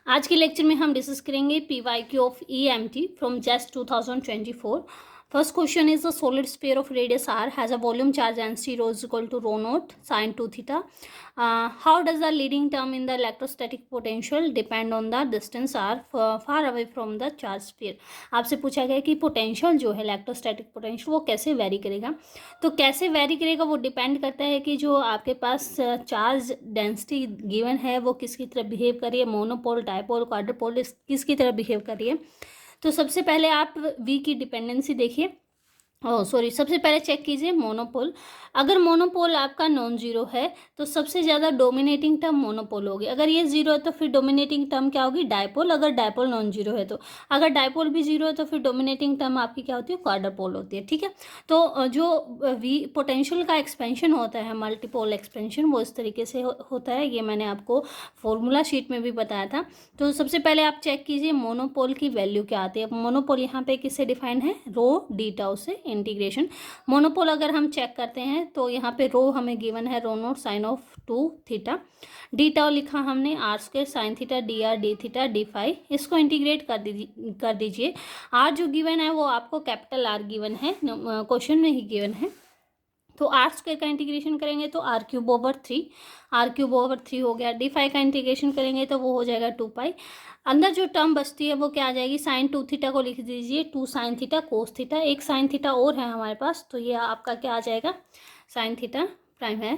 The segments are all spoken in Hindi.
आज के लेक्चर में हम डिस्कस करेंगे PYQ of EMT from JEST 2024. First question is the solid sphere of radius r has a volume charge density rho is equal to rho naught sin 2 theta. How does the leading term in the electrostatic potential depend on the distance r far away from the charge sphere. आपसे पूछा गया कि पोटेंशियल जो है इलेक्ट्रोस्टैटिक पोटेंशियल वो कैसे वेरी करेगा. तो कैसे वेरी करेगा वो डिपेंड करता है कि जो आपके पास चार्ज डेंसिटी गिवन है वो किसकी तरह बिहेव कर रही है, मोनोपोल, डायपोल, क्वाड्रपोल, किसकी तरह बिहेव कर रही है. तो सबसे पहले आप वी की डिपेंडेंसी देखिए. सबसे पहले चेक कीजिए मोनोपोल. अगर मोनोपोल आपका नॉन जीरो है तो सबसे ज़्यादा डोमिनेटिंग टर्म मोनोपोल होगी. अगर ये जीरो है तो फिर डोमिनेटिंग टर्म क्या होगी, डायपोल. अगर डायपोल नॉन जीरो है तो, अगर डायपोल भी जीरो है तो फिर डोमिनेटिंग टर्म आपकी क्या होती है, क्वाड्रपोल होती है. ठीक है. तो जो वी पोटेंशियल का एक्सपेंशन होता है, मल्टीपोल एक्सपेंशन, वो इस तरीके से होता है. ये मैंने आपको फॉर्मूला शीट में भी बताया था. तो सबसे पहले आप चेक कीजिए मोनोपोल की वैल्यू क्या आती है. मोनोपोल यहाँ पे किससे डिफाइन है, रो डी टाउ से इंटीग्रेशन. मोनोपोल अगर हम चेक करते हैं तो यहाँ पे रो हमें गिवन है rho naught sine of 2 theta. D tau लिखा हमने r square sine theta d r d theta d phi. इसको इंटीग्रेट कर दीजिए. आर जो गिवन है वो आपको कैपिटल आर गिवन है, क्वेश्चन में ही गिवन है. तो आर स्क्वायर का इंटीग्रेशन करेंगे तो r cube over 3, r cube over 3 हो गया. डी फाई का इंटीग्रेशन करेंगे तो वो हो जाएगा 2 पाई. अंदर जो टर्म बचती है वो क्या आ जाएगी, साइन 2 थीटा को लिख दीजिए 2 साइन थीटा कोस थीटा. एक साइन थीटा और है हमारे पास तो ये आपका क्या आ जाएगा, साइन थीटा प्राइम है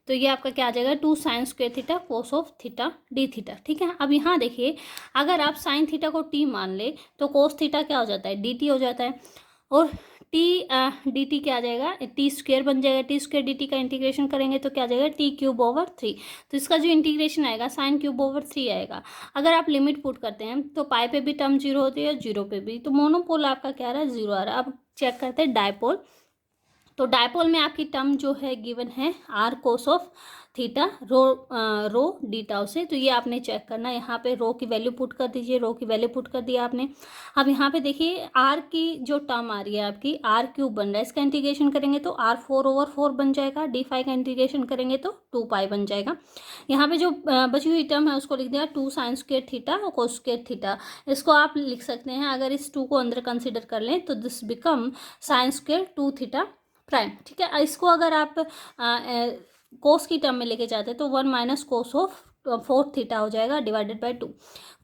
तो ये आपका क्या आ जाएगा 2 sine square theta cos of theta D theta. ठीक है. अब यहाँ देखिए अगर आप साइन थीटा को टी मान ले तो कोस थीटा क्या हो जाता है, डी टी हो जाता है. और टी डी टी क्या आ जाएगा, टी स्क्वेयर बन जाएगा. टी स्क्वेयर डी टी का इंटीग्रेशन करेंगे तो क्या आ जाएगा, टी क्यूब ओवर 3. तो इसका जो इंटीग्रेशन आएगा साइन क्यूब ओवर 3 आएगा. अगर आप लिमिट पुट करते हैं तो पाई पे भी टर्म जीरो होती है, जीरो पे भी. तो मोनोपोल आपका क्या आ रहा है, जीरो आ रहा है. अब चेक करते हैं डायपोल. तो डायपोल में आपकी टर्म जो है गिवन है r cos of theta rho d tau से. तो ये आपने चेक करना है. यहाँ पे रो की वैल्यू पुट कर दीजिए, रो की वैल्यू पुट कर दिया आपने. अब यहाँ पे देखिए आर की जो टर्म आ रही है आपकी आर क्यूब बन रहा है, इसका इंटीग्रेशन करेंगे तो आर 4 ओवर 4 बन जाएगा. डी फाई का इंटीग्रेशन करेंगे तो 2 पाई बन जाएगा. यहाँ पे जो बची हुई टर्म है उसको लिख दिया 2 साइन स्क्वेयर थीटा और कोस स्क्वेयर थीटा. इसको आप लिख सकते हैं अगर इस 2 को अंदर कंसिडर कर लें तो this become sine square 2 theta prime. ठीक है. इसको अगर आप कोस की टर्म में लेके जाते हैं तो 1 माइनस कोस ऑफ 4 थीटा हो जाएगा डिवाइडेड बाय 2.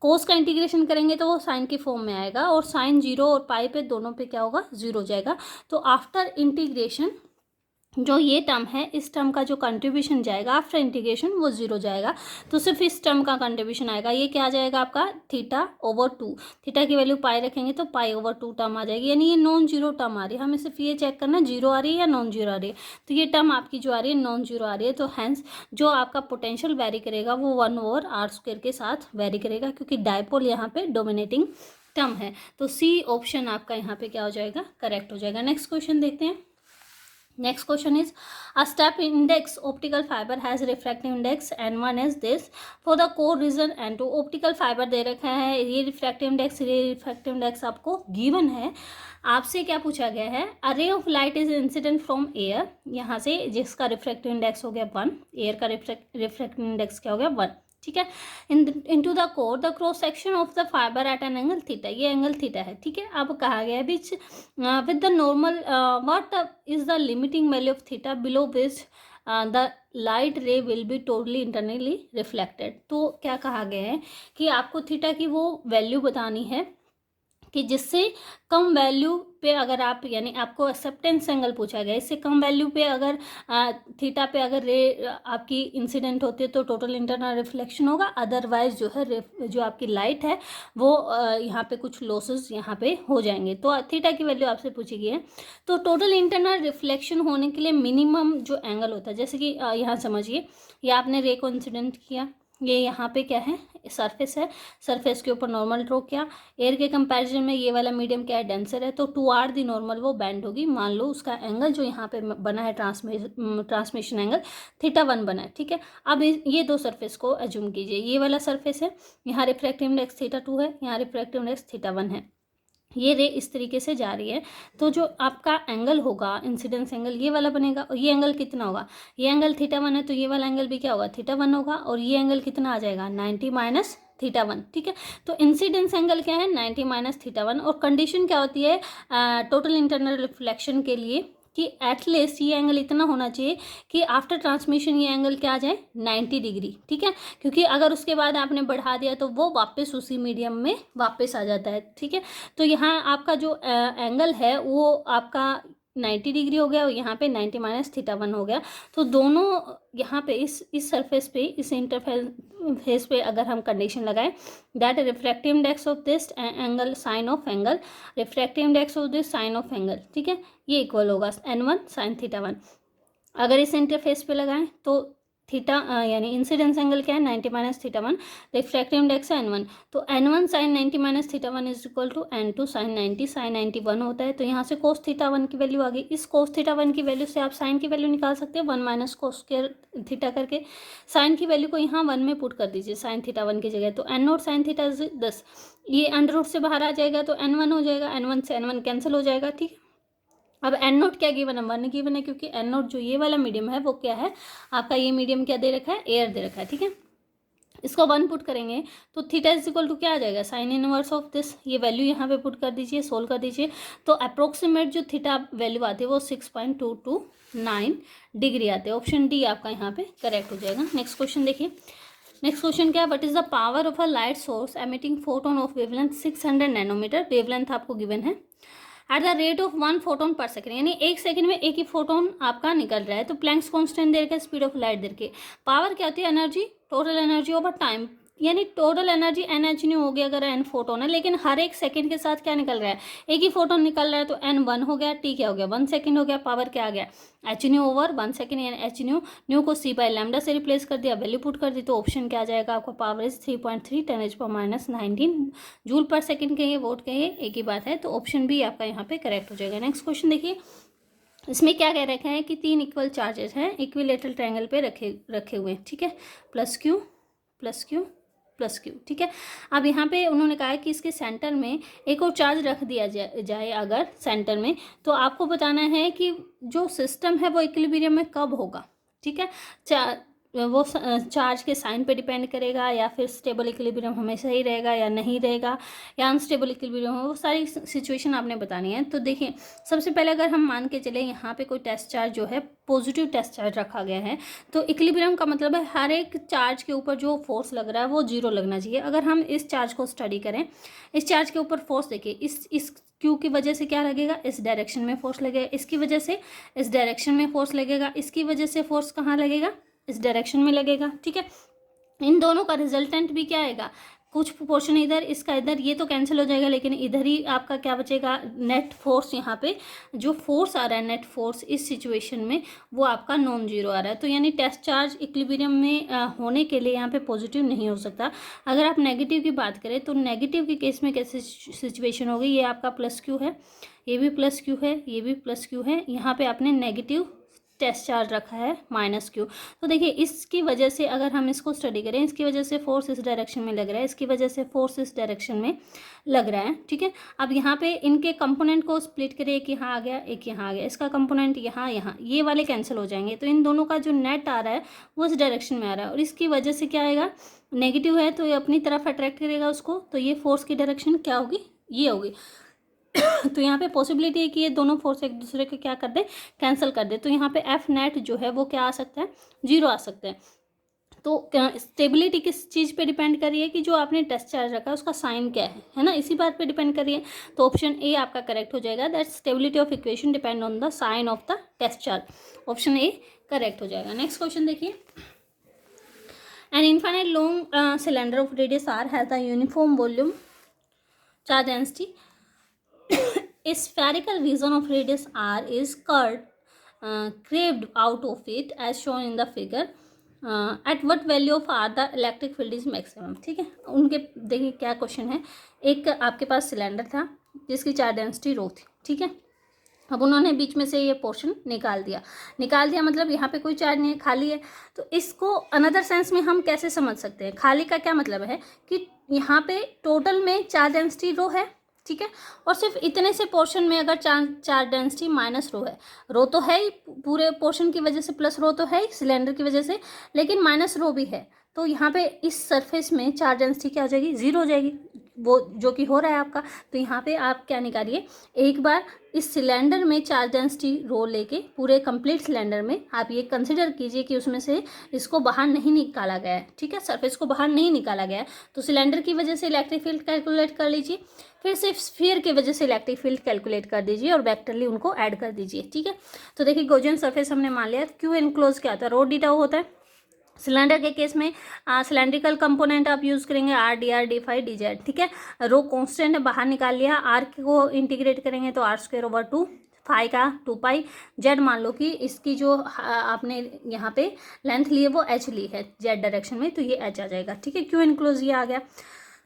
कोस का इंटीग्रेशन करेंगे तो वो साइन की फॉर्म में आएगा और साइन जीरो और पाई पे दोनों पे क्या होगा, जीरो हो जाएगा. तो आफ्टर इंटीग्रेशन जो ये टर्म है इस टर्म का जो कंट्रीब्यूशन जाएगा आफ्टर इंटीग्रेशन वो जीरो जाएगा. तो सिर्फ इस टर्म का कंट्रीब्यूशन आएगा. ये क्या आ जाएगा आपका थीटा ओवर 2. थीटा की वैल्यू पाई रखेंगे तो पाई ओवर 2 टर्म आ जाएगी. यानी ये नॉन जीरो टर्म आ रही है. हमें सिर्फ ये चेक करना जीरो आ रही है या नॉन जीरो आ रही है. तो ये टर्म आपकी जो आ रही है नॉन जीरो आ रही है. तो हैंस जो आपका पोटेंशियल वेरी करेगा वो 1 ओवर आर स्क्वायर के साथ वेरी करेगा क्योंकि डायपोल यहाँ पे डोमिनेटिंग टर्म है. तो सी ऑप्शन आपका यहाँ पे क्या हो जाएगा, करेक्ट हो जाएगा. नेक्स्ट क्वेश्चन देखते हैं. Next question is a step index optical fiber has refractive index n1 is this for the core region n2. optical fiber दे रखा है, ये refractive index आपको given है. आपसे क्या पूछा गया है, a ray of light is incident from air, यहाँ से जिसका refractive index हो गया 1, एयर का refractive index क्या हो गया 1. ठीक है. Into the core the cross section of the fibre at an angle theta. ये एंगल थीटा है. ठीक है. अब कहा गया which with the normal what is the limiting value of theta below which the light ray will be totally internally reflected. तो क्या कहा गया है कि आपको थीटा की वो वैल्यू बतानी है कि जिससे कम वैल्यू पे अगर आप, यानी आपको एक्सेप्टेंस एंगल पूछा गया, इससे कम वैल्यू पे अगर थीटा पे अगर रे आपकी इंसिडेंट होती है तो टोटल इंटरनल रिफ्लेक्शन होगा. अदरवाइज जो है जो आपकी लाइट है वो यहाँ पे कुछ लॉसेस यहाँ पे हो जाएंगे. तो थीटा की वैल्यू आपसे पूछी गई है. तो टोटल इंटरनल रिफ्लेक्शन होने के लिए मिनिमम जो एंगल होता है, जैसे कि यहाँ समझिए ये आपने रे को इंसिडेंट किया, ये यहाँ पे क्या है, सरफेस है, सरफेस के ऊपर नॉर्मल ड्रॉ किया. एयर के कंपैरिजन में ये वाला मीडियम क्या है, डेंसर है. तो टू आर दी नॉर्मल वो बैंड होगी. मान लो उसका एंगल जो यहाँ पे बना है ट्रांसमिशन एंगल θ1 बना है. ठीक है. अब ये दो सरफेस को एज्यूम कीजिए. ये वाला सरफेस है, यहाँ रिफ्रैक्टिव इंडेक्स θ2 है, यहाँ रिफ्रैक्टिव इंडेक्स θ1 है. ये रे इस तरीके से जा रही है. तो जो आपका एंगल होगा इंसिडेंस एंगल ये वाला बनेगा. और ये एंगल कितना होगा, ये एंगल θ1 है तो ये वाला एंगल भी क्या होगा, θ1 होगा. और ये एंगल कितना आ जाएगा 90 माइनस θ1, ठीक है। तो इंसिडेंस एंगल क्या है 90 माइनस θ1। और कंडीशन क्या होती है टोटल इंटरनल रिफ्लेक्शन के लिए कि एटलीस्ट ये एंगल इतना होना चाहिए कि आफ्टर ट्रांसमिशन ये एंगल क्या आ जाए 90 डिग्री, ठीक है। क्योंकि अगर उसके बाद आपने बढ़ा दिया तो वो वापस उसी मीडियम में वापस आ जाता है, ठीक है। तो यहाँ आपका जो एंगल है वो आपका 90 डिग्री हो गया और यहाँ पे 90 माइनस θ1 हो गया। तो दोनों यहाँ पे इस सरफेस पे, इस इंटरफेस पे अगर हम कंडीशन लगाएं that refractive index of this angle sine of angle, refractive index of this sine of angle, ठीक है, ये इक्वल होगा n1 साइन θ1। अगर इस इंटरफेस पे लगाएं तो थीटा यानी इंसिडेंस एंगल क्या है 90 माइनस θ1, रिफ्रैक्टिव इंडेक्स है n1, तो n1 sine 90 minus θ1 is equal to n2 sine 90, sine 91 होता है। तो यहाँ से कोस θ1 की वैल्यू आ गई। इस कोस θ1 की वैल्यू से आप साइन की वैल्यू निकाल सकते हैं 1 माइनस कोस स्क्वायर थीटा करके। साइन की वैल्यू को यहाँ 1 में पुट कर दीजिए साइन θ1 की जगह, तो n0 साइन थीटा 10, ये अंडर रूट से बाहर आ जाएगा तो n1 हो जाएगा, n1 से n1 कैंसिल हो जाएगा, ठीक है। अब एन नोट क्या गिवन है 1 गिवन है, क्योंकि एन नोट जो ये वाला मीडियम है वो क्या है आपका, ये मीडियम क्या दे रखा है, एयर दे रखा है, ठीक है। इसको 1 पुट करेंगे तो थीटा इज इक्वल टू क्या आ जाएगा साइन इनवर्स ऑफ दिस, ये वैल्यू यहाँ पे पुट कर दीजिए, सोल्व कर दीजिए। तो अप्रोक्सीमेट जो थीटा वैल्यू आती है वो 6.229 डिग्री आते हैं। ऑप्शन डी आपका यहाँ पे करेक्ट हो जाएगा। नेक्स्ट क्वेश्चन देखिए। नेक्स्ट क्वेश्चन क्या है, what is the power of a light source emitting photon of wavelength 600 nanometre. Wavelength आपको गिवन है at the rate of 1 photon per second, यानी 1 सेकंड में एक ही फोटोन आपका निकल रहा है। तो प्लैंक्स कांस्टेंट दे रखा है, स्पीड ऑफ लाइट दे रखी है। पावर क्या होती है, energy, total energy over time, यानी टोटल एनर्जी NH हो गया अगर n फोटोन है, लेकिन हर एक सेकंड के साथ क्या निकल रहा है, एक ही फोटोन निकल रहा है। तो n1 हो गया, t क्या हो गया 1 सेकंड हो गया, पावर क्या आ गया h ओवर 1 सेकंड, यानी h न्यू को c बाई लैम्डा से रिप्लेस कर दिया, वैल्यू पुट कर दी। तो ऑप्शन क्या आ जाएगा आपका, पावर इज 3.3 10⁻⁻19 जूल पर सेकंड कहिए, वोट कहिए, एक ही बात है। तो ऑप्शन बी आपका यहाँ पे करेक्ट हो जाएगा। नेक्स्ट क्वेश्चन देखिए। इसमें क्या कह रखा है कि 3 इक्वल चार्जेस हैं इक्विलेटरल ट्रायंगल पे रखे हुए हैं, ठीक है, plus Q plus Q plus Q, ठीक है। अब यहाँ पे उन्होंने कहा है कि इसके सेंटर में एक और चार्ज रख दिया जाए अगर सेंटर में, तो आपको बताना है कि जो सिस्टम है वो इक्विलिब्रियम में कब होगा, ठीक है। वो चार्ज के साइन पे डिपेंड करेगा, या फिर स्टेबल इक्विलिब्रियम हमेशा ही रहेगा या नहीं रहेगा, या अनस्टेबल इक्विलिब्रियम हो, वो सारी सिचुएशन आपने बतानी है। तो देखिए, सबसे पहले अगर हम मान के चले यहाँ पे कोई टेस्ट चार्ज जो है पॉजिटिव टेस्ट चार्ज रखा गया है, तो इक्विलिब्रियम का मतलब है हर एक चार्ज के ऊपर जो फोर्स लग रहा है वो 0 लगना चाहिए। अगर हम इस चार्ज को स्टडी करें, इस चार्ज के ऊपर फोर्स देखिए, इस क्यू की वजह से क्या लगेगा, इस डायरेक्शन में फोर्स लगेगा, इसकी वजह से इस डायरेक्शन में फोर्स लगेगा, इसकी वजह से फोर्स कहाँ लगेगा, इस डायरेक्शन में लगेगा, ठीक है। इन दोनों का रिजल्टेंट भी क्या आएगा, कुछ पोर्शन इधर, इसका इधर, ये तो कैंसिल हो जाएगा, लेकिन इधर ही आपका क्या बचेगा, नेट फोर्स। यहाँ पे जो फोर्स आ रहा है नेट फोर्स इस सिचुएशन में वो आपका नॉन जीरो आ रहा है। तो यानी टेस्ट चार्ज इक्विलिब्रियम में होने के लिए यहाँ पे पॉजिटिव नहीं हो सकता। अगर आप नेगेटिव की बात करें तो नेगेटिव के केस में कैसे सिचुएशन होगी, ये आपका प्लस क्यू है, ये भी प्लस क्यू है, ये भी प्लस क्यू है, यहाँ पे आपने नेगेटिव टेस्ट चार्ज रखा है माइनस क्यू। तो देखिए, इसकी वजह से अगर हम इसको स्टडी करें, इसकी वजह से फोर्स इस डायरेक्शन में लग रहा है, इसकी वजह से फोर्स इस डायरेक्शन में लग रहा है, ठीक है। अब यहाँ पे इनके कंपोनेंट को स्प्लिट करें, एक यहाँ आ गया, एक यहाँ आ गया, इसका कंपोनेंट यहाँ यहाँ, ये वाले कैंसिल हो जाएंगे। तो इन दोनों का जो नेट आ रहा है वो इस डायरेक्शन में आ रहा है, और इसकी वजह से क्या आएगा, नेगेटिव है तो ये अपनी तरफ अट्रैक्ट करेगा उसको, तो ये फोर्स की डायरेक्शन क्या होगी, ये होगी। तो यहाँ पे पॉसिबिलिटी है कि ये दोनों फोर्स एक दूसरे के क्या कर दे, कैंसिल कर दे। तो यहाँ पे एफ नेट जो है वो क्या आ सकता है, 0 आ सकता है। तो स्टेबिलिटी किस चीज़ पे डिपेंड कर रही है कि जो आपने टेस्ट चार्ज रखा है उसका साइन क्या है ना, इसी बात पे डिपेंड कर रही है। तो ऑप्शन ए आपका करेक्ट हो जाएगा, that stability of equation depend on the sign of the test charge. Option A correct हो जाएगा। नेक्स्ट क्वेश्चन देखिए। An infinite long cylinder of radius r has the uniform volume charge density. A spherical region of radius r is carved out of it as shown in the figure. At what value of r the electric field is maximum. ठीक है, उनके देखिए क्या क्वेश्चन है। एक आपके पास सिलेंडर था जिसकी चार्ज डेंसिटी रो थी, ठीक है। अब उन्होंने बीच में से ये पोर्शन निकाल दिया मतलब यहाँ पे कोई चार्ज नहीं है, खाली है। तो इसको अनदर सेंस में हम कैसे समझ सकते हैं, खाली का क्या मतलब है कि यहाँ पे टोटल में चार्ज डेंसिटी रो है, ठीक है, और सिर्फ इतने से पोर्शन में अगर चार्ज डेंसिटी माइनस रो है, रो तो है ही पूरे पोर्शन की वजह से, प्लस रो तो है ही सिलेंडर की वजह से, लेकिन माइनस रो भी है। तो यहाँ पे इस सरफेस में चार्ज डेंसिटी क्या हो जाएगी, जीरो हो जाएगी, वो जो कि हो रहा है आपका। तो यहाँ पे आप क्या निकालिए, एक बार इस सिलेंडर में चार्ज डेंसिटी रो लेके पूरे कंप्लीट सिलेंडर में आप ये कंसिडर कीजिए कि उसमें से इसको बाहर नहीं निकाला गया है, ठीक है, सरफेस को बाहर नहीं निकाला गया है। तो सिलेंडर की वजह से इलेक्ट्रिक फील्ड कैलकुलेट कर लीजिए, फिर से स्फीयर की वजह से इलेक्ट्रिक फील्ड कैलकुलेट कर दीजिए और वेक्टरली उनको ऐड कर दीजिए, ठीक है। तो देखिए गॉसियन सरफेस हमने मान लिया, क्यू एनक्लोज क्या होता है, रो डी टाउ होता है। सिलेंडर के केस में सिलेंड्रिकल कंपोनेंट आप यूज करेंगे R D r D five D Z, ठीक है। रो कांस्टेंट बाहर निकाल लिया, आर को इंटीग्रेट करेंगे तो आर स्क्वायर ओवर 2, फाई का 2 पाई, जेड मान लो कि इसकी जो आपने यहाँ पे लेंथ ली है वो एच ली है जेड डायरेक्शन में, तो ये एच आ जाएगा, ठीक है। क्यू इनक्लोज ये आ गया।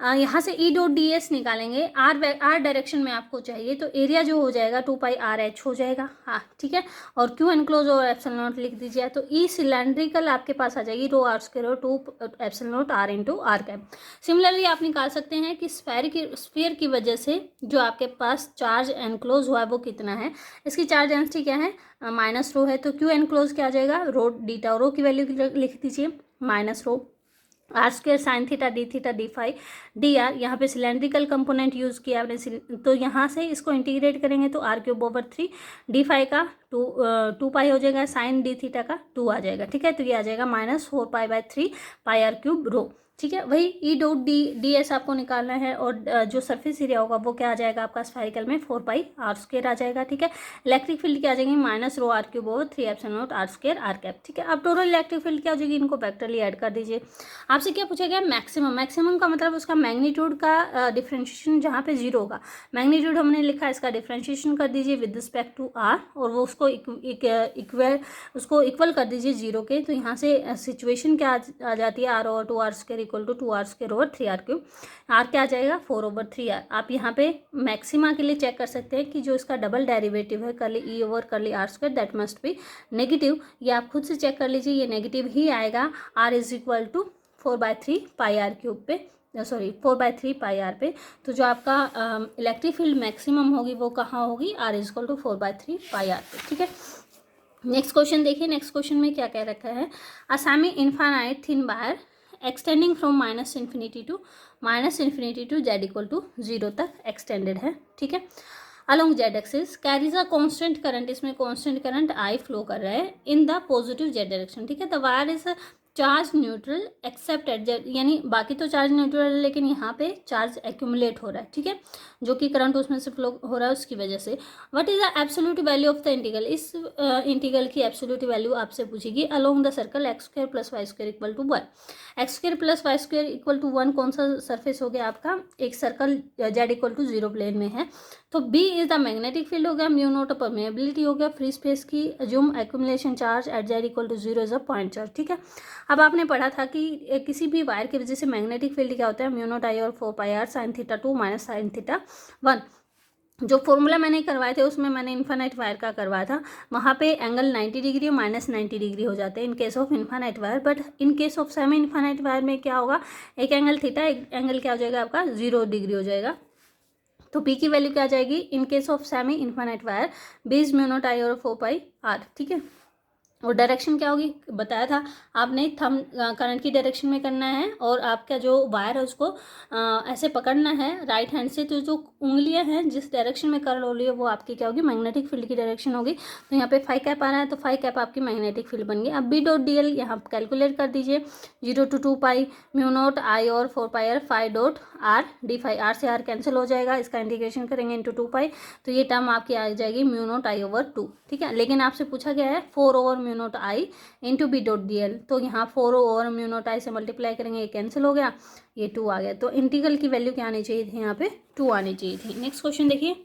यहाँ से ई डॉट डी एस निकालेंगे, आर डायरेक्शन में आपको चाहिए, तो एरिया जो हो जाएगा 2 पाई आर एच हो जाएगा, हाँ ठीक है। और क्यू एनक्लोज और एप्सिलॉन नॉट लिख दीजिए, तो ई सिलेंड्रिकल आपके पास आ जाएगी रो आर स्क्वायर और 2 epsilon naught r into r cap. Similarly आप निकाल सकते हैं कि स्फीयर की वजह से जो आपके पास चार्ज एनक्लोज हुआ है वो कितना है, इसकी चार्ज डेंसिटी क्या है, माइनस रो है, तो क्यू एनक्लोज क्या आ जाएगा, रो डीटा, रो की वैल्यू लिख दीजिए minus rho r square sine theta d phi d r. यहाँ पे सिलेंड्रिकल कंपोनेंट यूज़ किया आपने, तो यहाँ से इसको इंटीग्रेट करेंगे तो r cube over 3 d phi का 2 पाई हो जाएगा, साइन डी थीटा का 2 आ जाएगा, ठीक है। तो ये आ जाएगा -4 pi by 3 pi r cube rho, ठीक है। वही ई डॉट डी एस आपको निकालना है, और जो सरफेस एरिया होगा वो क्या आ जाएगा आपका स्फेरिकल में 4 पाई आर स्क्वायर आ जाएगा, ठीक है। इलेक्ट्रिक फील्ड क्या आ जाएगी, minus rho r cube over 3 epsilon naught r square r cap, ठीक है। अब टोटल इलेक्ट्रिक फील्ड क्या हो जाएगी, इनको वेक्टरली ऐड कर दीजिए। आपसे क्या पूछा गया, मैक्सिमम, मैक्सिमम का मतलब उसका मैग्नीट्यूड का डिफ्रेंशिएशन जहाँ पे जीरो होगा, मैग्नीट्यूड हमने लिखा है, इसका डिफ्रेंशिएशन कर दीजिए विद रिस्पेक्ट टू आर, और वो उसको इक्वल कर दीजिए जीरो के। तो यहाँ से सिचुएशन क्या आ जाती है, r over 2 r square equal to 2 r square over 3 r cube, r क्या आ जाएगा 4 ओवर 3 आर। आप यहाँ पे मैक्सिमा के लिए चेक कर सकते हैं कि जो इसका डबल डेरिवेटिव है curly e over curly r square that must be negative, ये आप खुद से चेक कर लीजिए, ये नेगेटिव ही आएगा। R is equal to 4/3 pi r cube पे, सॉरी 4/3 पाई आर पे। तो जो आपका इलेक्ट्रिक फील्ड मैक्सिमम होगी वो कहाँ होगी, R is equal to 4/3 pi are पे, ठीक है। नेक्स्ट क्वेश्चन देखिए, नेक्स्ट क्वेश्चन में क्या कह रखा है, a semi infinite thin wire extending from -infinity to z equal to 0 तक एक्सटेंडेड है, ठीक है। Along Z axis carries a constant current, इसमें कांस्टेंट करंट आई फ्लो कर रहा है in the positive Z direction, ठीक है। The wire is charge neutral accept eight Z, यानी बाकी तो चार्ज न्यूट्रल है लेकिन यहाँ पे चार्ज एक्यूमुलेट हो रहा है, ठीक है, जो कि करंट उसमें से फ्लो हो रहा है उसकी वजह से। What is the absolute value of the integral, इस इंटीग्रल की एब्सोल्यूट वैल्यू आपसे पूछेगी। Along the circle x square plus y square equal to 1, x square plus y square equal to 1 कौन सा सरफेस हो गया आपका, एक circle z equal to 0 plane में है। तो B is the magnetic field हो गया, म्यू नॉट परमेबिलिटी हो गया, फ्री स्पेस की assume accumulation charge at Z equal to 0 is a point charge, ठीक है। अब आपने पढ़ा था कि किसी भी वायर की वजह से मैग्नेटिक फील्ड क्या होता है, म्यू नॉट आई और 4 pi r sine theta 2 minus sine theta 1। जो फॉर्मूला मैंने करवाए थे उसमें मैंने इन्फानाइट वायर का करवाया था, वहाँ पे एंगल 90 डिग्री और -90 डिग्री हो जाते हैं इन case of infinite wire. But in case of semi infinite wire में क्या होगा, एक एंगल थीटा, एक एंगल क्या हो जाएगा आपका 0 डिग्री हो जाएगा। तो पी की वैल्यू क्या आ जाएगी in case of semi infinite wire, B is mu naught I और 4 पाई आर, ठीक है। और डायरेक्शन क्या होगी बताया था आपने, थंब करंट की डायरेक्शन में करना है, और आपका जो वायर है उसको ऐसे पकड़ना है राइट हैंड से, तो जो उंगलियां हैं जिस डायरेक्शन में कर्ल हो रही है वो आपकी क्या होगी, मैग्नेटिक फील्ड की डायरेक्शन होगी। तो यहाँ पे 5 कैप आ रहा है, तो 5 कैप आपकी मैग्नेटिक फील्ड बन गई। अब बी डॉट डी एल यहाँ कैलकुलेट कर दीजिए, 0 to 2 pi mu naught I और 4 pi R 5 dot R D phi, R से आर कैंसिल हो जाएगा, इसका इंटीग्रेशन करेंगे इंटू 2 पाई, तो ये टर्म आपकी आ जाएगी म्यू नॉट आई ओवर 2, ठीक है। लेकिन आपसे पूछा गया है 4 over mu naught I into B dot D L, तो यहाँ 4 ओवर म्यू नॉट आई से मल्टीप्लाई करेंगे, ये कैंसिल हो गया, ये 2 आ गया। तो इंटीग्रल की वैल्यू क्या आनी चाहिए थी, यहाँ पे 2 आनी चाहिए थी। नेक्स्ट क्वेश्चन देखिए,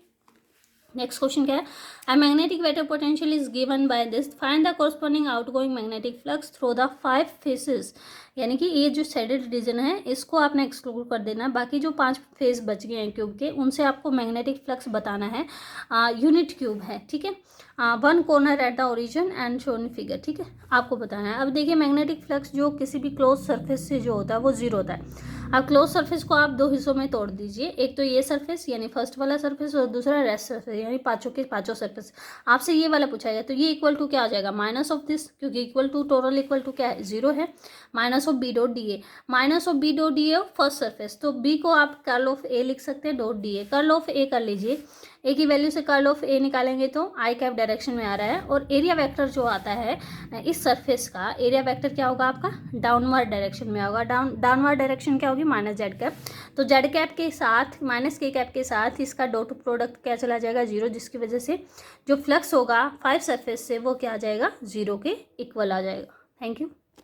नेक्स्ट क्वेश्चन क्या है, a magnetic vector potential is given by this, find the corresponding outgoing magnetic flux through the 5 faces. यानी कि ये जो शेडेड रीजन है इसको आपने एक्सक्लूड कर देना है, बाकी जो 5 फेस बच गए हैं क्यूब के उनसे आपको मैग्नेटिक फ्लक्स बताना है, यूनिट क्यूब है, ठीक है। 1 corner at the origin and shown figure, ठीक है, आपको बताना है। अब देखिए मैग्नेटिक फ्लक्स जो किसी भी क्लोज सरफेस से जो होता है वो 0 होता है। अब क्लोज सरफेस को आप दो हिस्सों में तोड़ दीजिए, एक तो ये सरफेस यानी फर्स्ट वाला सरफेस और दूसरा रेस्ट सरफेस यानी पांचों के पांचों सरफेस। आपसे ये वाला पूछा गया तो ये इक्वल टू क्या आ जाएगा, माइनस ऑफ दिस, क्योंकि equal to total equal to क्या है, 0 है, minus of B dot D A, minus of B dot D A first surface, तो बी को आप कर्ल ऑफ ए लिख सकते हैं dot D A, curl of A कर लीजिए, ए की वैल्यू से कर्ल ऑफ ए निकालेंगे तो आई कैप डायरेक्शन में आ रहा है, और एरिया वेक्टर जो आता है इस सरफेस का एरिया वेक्टर क्या होगा आपका, डाउनवर्ड डायरेक्शन में होगा। डाउनवर्ड डायरेक्शन क्या होगी, माइनस जेड कैप, तो जेड कैप के साथ माइनस के कैप के साथ इसका डॉट प्रोडक्ट क्या चला जाएगा, 0, जिसकी वजह से जो फ्लक्स होगा 5 सरफेस से वो क्या आ जाएगा, 0 के इक्वल आ जाएगा। Thank you.